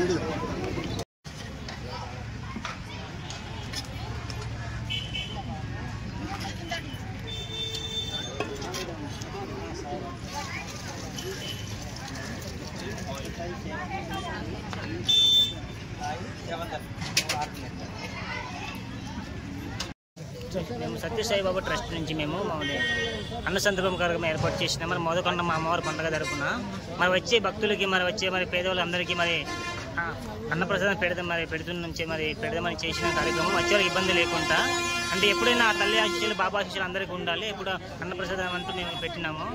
మేము సత్యసాయిబాబా ట్రస్ట్ నుంచి మేము అన్న సందర్భం కార్యక్రమం ఏర్పాటు చేసిన మరి మోదకొండ మా అమ్మవారి పండుగ తరపున మరి వచ్చే భక్తులకి మరి పేదవాళ్ళందరికీ మరి అన్నప్రసాదం పెడుతున్న నుంచి పెడదామని చేసిన కార్యక్రమం వచ్చే వాళ్ళకి ఇబ్బంది లేకుండా అంటే ఎప్పుడైనా తల్లి ఆశీస్సులు బాబా ఆశీస్సులు అందరికీ ఉండాలి. ఇప్పుడు అన్నప్రసాదం అంటూ మేము పెట్టినాము.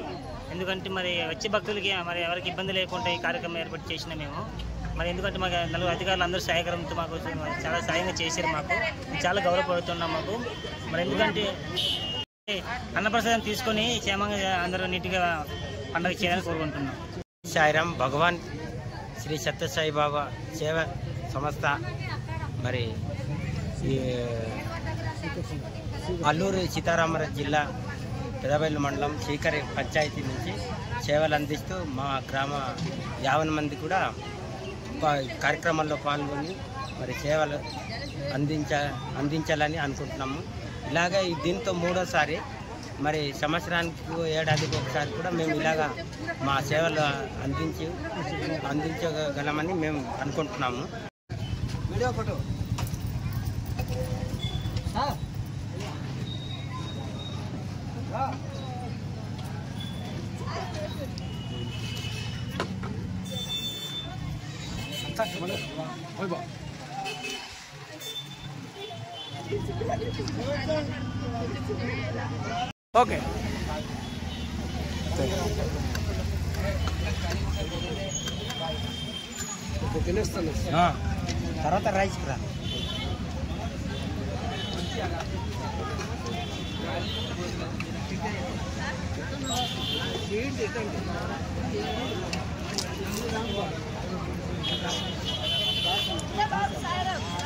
ఎందుకంటే మరి వచ్చే భక్తులకి మరి ఎవరికి ఇబ్బంది లేకుండా ఈ కార్యక్రమం ఏర్పాటు చేసిన మేము మరి ఎందుకంటే మాకు నలుగురు అధికారులు అందరూ సహాయకరంతో మాకు చాలా సాయంగా చేశారు. మాకు చాలా గౌరవపడుతున్నాం మాకు. మరి ఎందుకంటే అన్నప్రసాదం తీసుకొని క్షేమంగా అందరూ నీట్గా పండుగ చేయాలని కోరుకుంటున్నాం. సాయిరామ్ భగవాన్ శ్రీ సత్యసాయిబాబా సేవ సంస్థ మరి అల్లూరు సీతారామరాజు జిల్లా పెదబయలు మండలం శ్రీకరి పంచాయతీ నుంచి సేవలు అందిస్తూ మా గ్రామ 50 మంది కూడా కార్యక్రమాల్లో పాల్గొని మరి సేవలు అందించాలని అనుకుంటున్నాము. ఇలాగే దీంతో 3వసారి మరి సంవత్సరానికి ఏడాదికి ఒకసారి కూడా మేము ఇలాగా మా సేవలు అందించగలమని మేము అనుకుంటున్నాము. వీడియో ఫోటో ఓకే తర్వాత రైస్ రా Sairam.